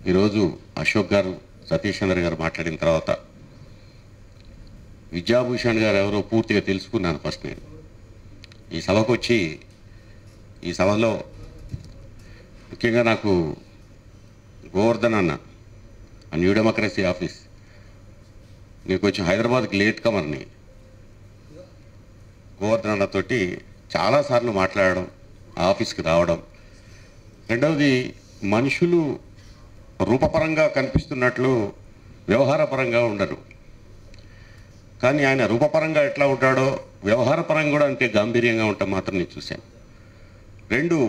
ఈరోజు అశోక్ గారు, సతీష్ చంద్ర గారు మాట్లాడిన తర్వాత విద్యాభూషణ్ గారు ఎవరో పూర్తిగా తెలుసుకున్నాను. ఫస్ట్ నేను ఈ సభకు వచ్చి ఈ సభలో ముఖ్యంగా నాకు గోవర్ధన్ అన్న న్యూ డెమోక్రసీ ఆఫీస్, నేను కొంచెం హైదరాబాద్కి లేట్ కమర్ని, గోవర్ధన్ అన్నతోటి చాలాసార్లు మాట్లాడడం, ఆఫీస్కి రావడం. రెండవది, మనుషులు రూపపరంగా కనిపిస్తున్నట్లు వ్యవహారపరంగా ఉండరు, కానీ ఆయన రూపపరంగా ఎట్లా ఉంటాడో వ్యవహారపరంగా కూడా అంతే గాంభీర్యంగా ఉంటాం మాత్రం నేను చూశాను. రెండు,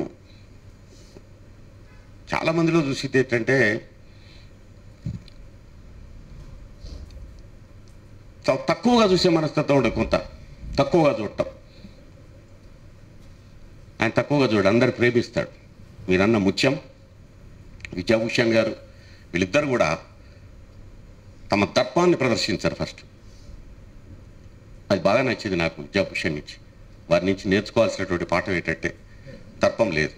చాలామందిలో చూసేది ఏంటంటే తక్కువగా చూసే మనస్తత్వం ఉండదు, కొంత తక్కువగా చూడటం. ఆయన తక్కువగా చూడు, అందరు ప్రేమిస్తాడు. మీరన్న ముత్యం, విద్యాభూషణ్ గారు, వీళ్ళిద్దరు కూడా తమ దర్పాన్ని ప్రదర్శించారు. ఫస్ట్ అది బాగా నచ్చింది నాకు విద్యాభూషణ్ నుంచి. వారి నుంచి నేర్చుకోవాల్సినటువంటి పాఠం ఏంటంటే దర్పం లేదు.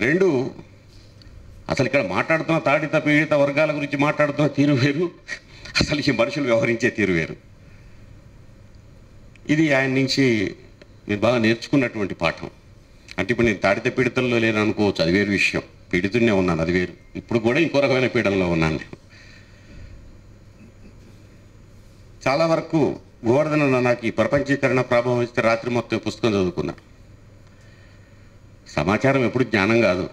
రెండు, అసలు ఇక్కడ మాట్లాడుతున్న తాడిత పీడిత వర్గాల గురించి మాట్లాడుతున్న తీరు వేరు, అసలు ఈ మనుషులు వ్యవహరించే తీరు వేరు. ఇది ఆయన నుంచి నేను బాగా నేర్చుకున్నటువంటి పాఠం. అంటే ఇప్పుడు నేను తాడిత పీడితంలో లేను అనుకోవచ్చు, అది వేరు విషయం. పీడితున్నే ఉన్నాను, అది వేరు. ఇప్పుడు కూడా ఇంకో రకమైన పీడనలో ఉన్నాను నేను. చాలా వరకు గోవర్ధన్ నాకు ఈ ప్రపంచీకరణ ప్రభావం ఇస్తే రాత్రి మొత్తం పుస్తకం చదువుకున్నా. సమాచారం ఎప్పుడు జ్ఞానం కాదు.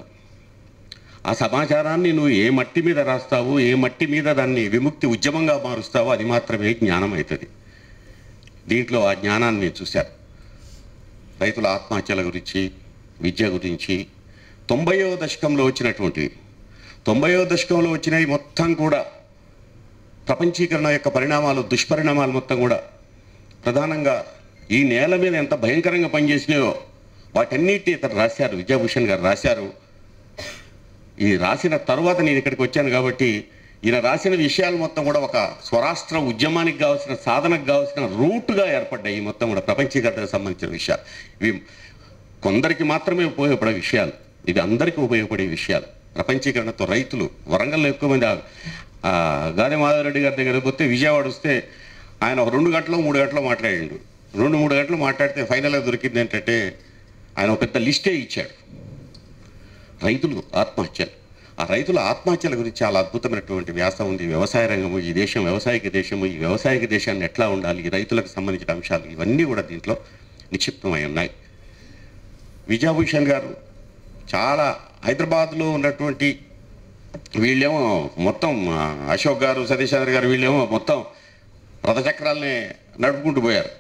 ఆ సమాచారాన్ని నువ్వు ఏ మట్టి మీద రాస్తావు, ఏ మట్టి మీద దాన్ని విముక్తి ఉద్యమంగా మారుస్తావో అది మాత్రమే జ్ఞానం అవుతుంది. దీంట్లో ఆ జ్ఞానాన్ని నేను చూశాను. రైతుల ఆత్మహత్యల గురించి, విద్య గురించి, 90వ దశకంలో వచ్చినటువంటివి, 90వ దశకంలో వచ్చినవి మొత్తం కూడా ప్రపంచీకరణ యొక్క పరిణామాలు, దుష్పరిణామాలు మొత్తం కూడా ప్రధానంగా ఈ నేల మీద ఎంత భయంకరంగా పనిచేసినాయో వాటన్నిటి ఇతను రాశారు, విద్యాభూషణ్ గారు రాశారు. ఈ రాసిన తర్వాత నేను ఇక్కడికి వచ్చాను కాబట్టి ఈయన రాసిన విషయాలు మొత్తం కూడా ఒక స్వరాష్ట్ర ఉద్యమానికి కావాల్సిన, సాధనకు కావాల్సిన రూట్గా ఏర్పడ్డాయి. మొత్తం కూడా ప్రపంచీకరణకు సంబంధించిన విషయాలు. ఇవి కొందరికి మాత్రమే ఉపయోగపడే విషయాలు, ఇవి అందరికీ ఉపయోగపడే విషయాలు. ప్రపంచీకరణతో రైతులు, వరంగల్లో ఎక్కువ మంది, గాదె మాధవరెడ్డి గారి దగ్గర పోతే విజయవాడ వస్తే ఆయన ఒక 2 గంటలు 3 గంటలు మాట్లాడిండు. 2-3 గంటలు మాట్లాడితే ఫైనల్గా దొరికింది ఏంటంటే ఆయన ఒక పెద్ద లిస్టే ఇచ్చాడు. రైతులు ఆత్మహత్యలు, ఆ రైతుల ఆత్మహత్యల గురించి చాలా అద్భుతమైనటువంటి వ్యాసం ఉంది. వ్యవసాయ రంగము, ఈ దేశం వ్యవసాయక దేశము, ఈ వ్యవసాయక దేశాన్ని ఎట్లా ఉండాలి, ఈ రైతులకు సంబంధించిన అంశాలు ఇవన్నీ కూడా దీంట్లో నిక్షిప్తమై ఉన్నాయి. విద్యాభూషణ్ గారు చాలా హైదరాబాద్లో ఉన్నటువంటి, వీళ్ళేమో మొత్తం అశోక్ గారు, సతీష్ చంద్ర గారు వీళ్ళేమో మొత్తం రథచక్రాలనే నడుపుకుంటూ పోయారు.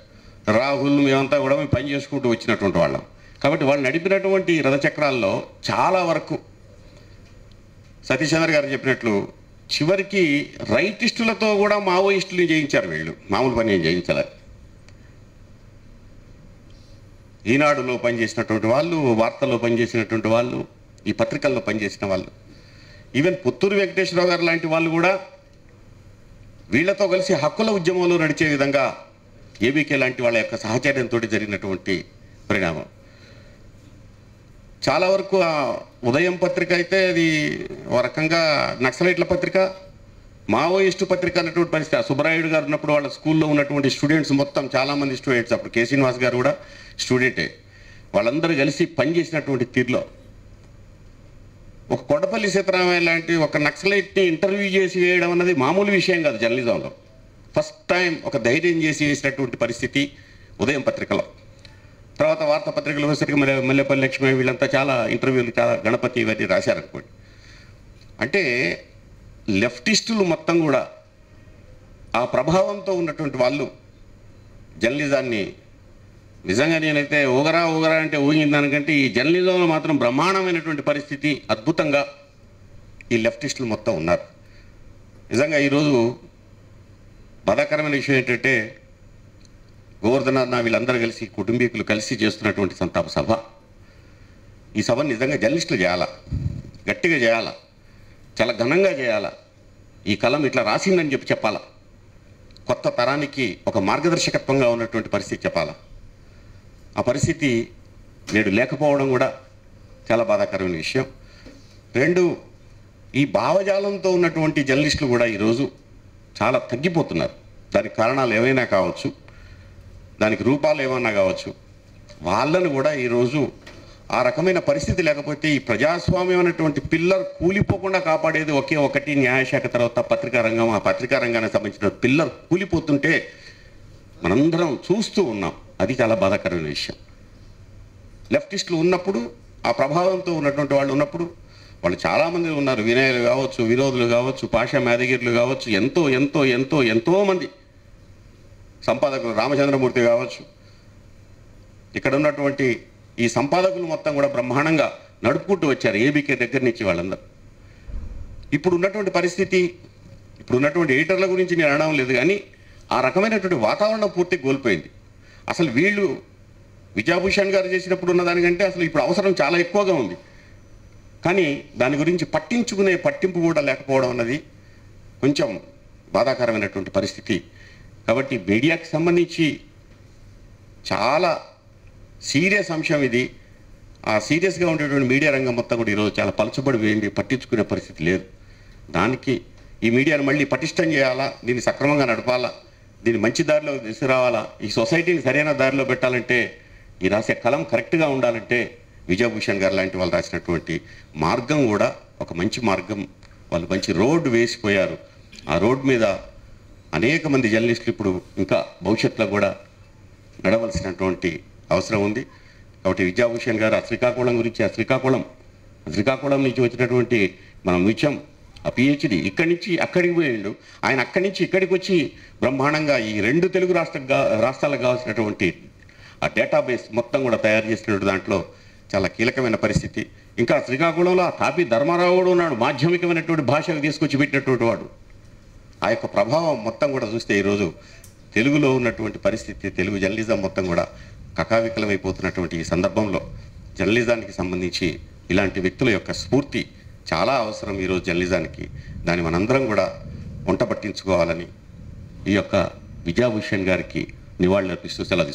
రాహుల్ మేమంతా కూడా మేము పని చేసుకుంటూ వచ్చినటువంటి వాళ్ళం. కాబట్టి వాళ్ళు నడిపినటువంటి రథచక్రాల్లో చాలా వరకు సతీష్ చంద్ర గారు చెప్పినట్లు చివరికి రైటిస్టులతో కూడా మావోయిస్టులు చేయించారు. వీళ్ళు మామూలు పని ఏం చేయించాలి. ఈనాడులో పనిచేసినటువంటి వాళ్ళు, వార్తల్లో పనిచేసినటువంటి వాళ్ళు, ఈ పత్రికల్లో పనిచేసిన వాళ్ళు, ఈవెన్ పుత్తూరు వెంకటేశ్వరరావు గారు లాంటి వాళ్ళు కూడా వీళ్లతో కలిసి హక్కుల ఉద్యమంలో నడిచే విధంగా ఏబీకే లాంటి వాళ్ళ యొక్క సహచర్యంతో జరిగినటువంటి పరిణామం. చాలా వరకు ఉదయం పత్రిక అయితే అది ఒక రకంగా నక్సలైట్ల పత్రిక, మావోయిస్టు పత్రిక అన్నటువంటి పరిస్థితి. సుబ్బరాయుడు గారు ఉన్నప్పుడు వాళ్ళ స్కూల్లో ఉన్నటువంటి స్టూడెంట్స్ మొత్తం చాలామంది స్టూడెంట్స్, అప్పుడు కే శ్రీనివాస్ గారు కూడా స్టూడెంటే, వాళ్ళందరూ కలిసి పనిచేసినటువంటి తీరులో ఒక కొండపల్లి సీతారామయ్య లాంటి ఒక నక్సలైట్ని ఇంటర్వ్యూ చేసి వేయడం అన్నది మామూలు విషయం కాదు జర్నలిజంలో. ఫస్ట్ టైం ఒక ధైర్యం చేసి వేసినటువంటి పరిస్థితి ఉదయం పత్రికలో. తర్వాత వార్తాపత్రికలు వచ్చేసరికి మల్లెపల్లి లక్ష్మి వీళ్ళంతా చాలా ఇంటర్వ్యూలు, చాలా గణపతి ఇవన్నీ రాశారనుకోండి. అంటే లెఫ్టిస్టులు మొత్తం కూడా ఆ ప్రభావంతో ఉన్నటువంటి వాళ్ళు జర్నలిజాన్ని నిజంగా, నేనైతే ఊగరా అంటే ఊగిన దానికంటే ఈ జర్నలిజంలో మాత్రం బ్రహ్మాండమైనటువంటి పరిస్థితి అద్భుతంగా ఈ లెఫ్టిస్టులు మొత్తం ఉన్నారు. నిజంగా ఈరోజు బాధాకరమైన విషయం ఏంటంటే గోవర్ధన్ అన్న వీళ్ళందరూ కలిసి, కుటుంబీకులు కలిసి చేస్తున్నటువంటి సంతాప సభ. ఈ సభను నిజంగా జర్నలిస్టులు చేయాలా, గట్టిగా చేయాలా, చాలా ఘనంగా చేయాలా. ఈ కలం ఇట్లా రాసిందని చెప్పాలా. కొత్త తరానికి ఒక మార్గదర్శకత్వంగా ఉన్నటువంటి పరిస్థితి చెప్పాలా. ఆ పరిస్థితి నేడు లేకపోవడం కూడా చాలా బాధాకరమైన విషయం. రెండు, ఈ భావజాలంతో ఉన్నటువంటి జర్నలిస్టులు కూడా ఈరోజు చాలా తగ్గిపోతున్నారు. దానికి కారణాలు ఏవైనా కావచ్చు, దానికి రూపాలు ఏమన్నా కావచ్చు. వాళ్ళను కూడా ఈరోజు ఆ రకమైన పరిస్థితి లేకపోతే ఈ ప్రజాస్వామ్యం అనేటువంటి పిల్లర్ కూలిపోకుండా కాపాడేది ఒకే ఒకటి న్యాయశాఖ, తర్వాత పత్రికా రంగం. ఆ పత్రికా రంగానికి సంబంధించిన పిల్లర్ కూలిపోతుంటే మనందరం చూస్తూ ఉన్నాం. అది చాలా బాధాకరమైన విషయం. లెఫ్టిస్టులు ఉన్నప్పుడు, ఆ ప్రభావంతో ఉన్నటువంటి వాళ్ళు ఉన్నప్పుడు, వాళ్ళు చాలామంది ఉన్నారు. వినయులు కావచ్చు, వినోదులు కావచ్చు, పాషా యాదగిరులు కావచ్చు, ఎంతో ఎంతో ఎంతో ఎంతోమంది సంపాదకులు, రామచంద్రమూర్తి కావచ్చు. ఇక్కడ ఉన్నటువంటి ఈ సంపాదకులు మొత్తం కూడా బ్రహ్మాండంగా నడుపుకుంటూ వచ్చారు, ఏబీకే దగ్గర నుంచి వాళ్ళందరూ. ఇప్పుడు ఉన్నటువంటి పరిస్థితి, ఇప్పుడు ఉన్నటువంటి ఎడిటర్ల గురించి నేను అనడం లేదు, కానీ ఆ రకమైనటువంటి వాతావరణం పూర్తి కోల్పోయింది. అసలు వీళ్ళు విజయభూషణ్ గారు చేసినప్పుడు ఉన్న దానికంటే అసలు ఇప్పుడు అవసరం చాలా ఎక్కువగా ఉంది. కానీ దాని గురించి పట్టింపు కూడా లేకపోవడం అన్నది కొంచెం బాధాకరమైనటువంటి పరిస్థితి. కాబట్టి మీడియాకి సంబంధించి చాలా సీరియస్ అంశం ఇది. ఆ సీరియస్గా ఉండేటువంటి మీడియా రంగం మొత్తం కూడా ఈరోజు చాలా పలుచబడిపోయింది, పట్టించుకునే పరిస్థితి లేదు. దానికి ఈ మీడియాను మళ్ళీ పటిష్టం చేయాలా, దీన్ని సక్రమంగా నడపాలా, దీన్ని మంచి దారిలో తీసుకురావాలా, ఈ సొసైటీని సరైన దారిలో పెట్టాలంటే, ఈ రాసే కలం కరెక్ట్గా ఉండాలంటే విజయభూషణ్ గారు లాంటి వాళ్ళు రాసినటువంటి మార్గం కూడా ఒక మంచి మార్గం. వాళ్ళు మంచి రోడ్డు వేసిపోయారు. ఆ రోడ్డు మీద అనేక మంది జర్నలిస్టులు ఇప్పుడు ఇంకా భవిష్యత్తులో కూడా నడవలసినటువంటి అవసరం ఉంది. కాబట్టి విజయభూషణ్ గారు శ్రీకాకుళం గురించి, శ్రీకాకుళం నుంచి వచ్చినటువంటి మన మిత్యం, ఆ పిహెచ్డి ఇక్కడి నుంచి అక్కడికి పోయిండు. ఆయన అక్కడి నుంచి ఇక్కడికి వచ్చి బ్రహ్మాండంగా ఈ 2 తెలుగు రాష్ట్రాలకు కావాల్సినటువంటి ఆ డేటాబేస్ మొత్తం కూడా తయారు చేసినటువంటి దాంట్లో చాలా కీలకమైన పరిస్థితి. ఇంకా శ్రీకాకుళంలో ఆ తాపి ధర్మారావు కూడా ఉన్నాడు, మాధ్యమికమైనటువంటి భాషకు తీసుకొచ్చి పెట్టినటువంటి వాడు. ఆ యొక్క ప్రభావం మొత్తం కూడా చూస్తే ఈరోజు తెలుగులో ఉన్నటువంటి పరిస్థితి, తెలుగు జర్నలిజం మొత్తం కూడా కకావికలమైపోతున్నటువంటి ఈ సందర్భంలో జర్నలిజానికి సంబంధించి ఇలాంటి వ్యక్తుల యొక్క స్ఫూర్తి చాలా అవసరం ఈరోజు జర్నలిజానికి. దాన్ని మనందరం కూడా వంట పట్టించుకోవాలని ఈ యొక్క విజయభూషణ్ గారికి నివాళులర్పిస్తూ సెలవు తీసుకుంటాం.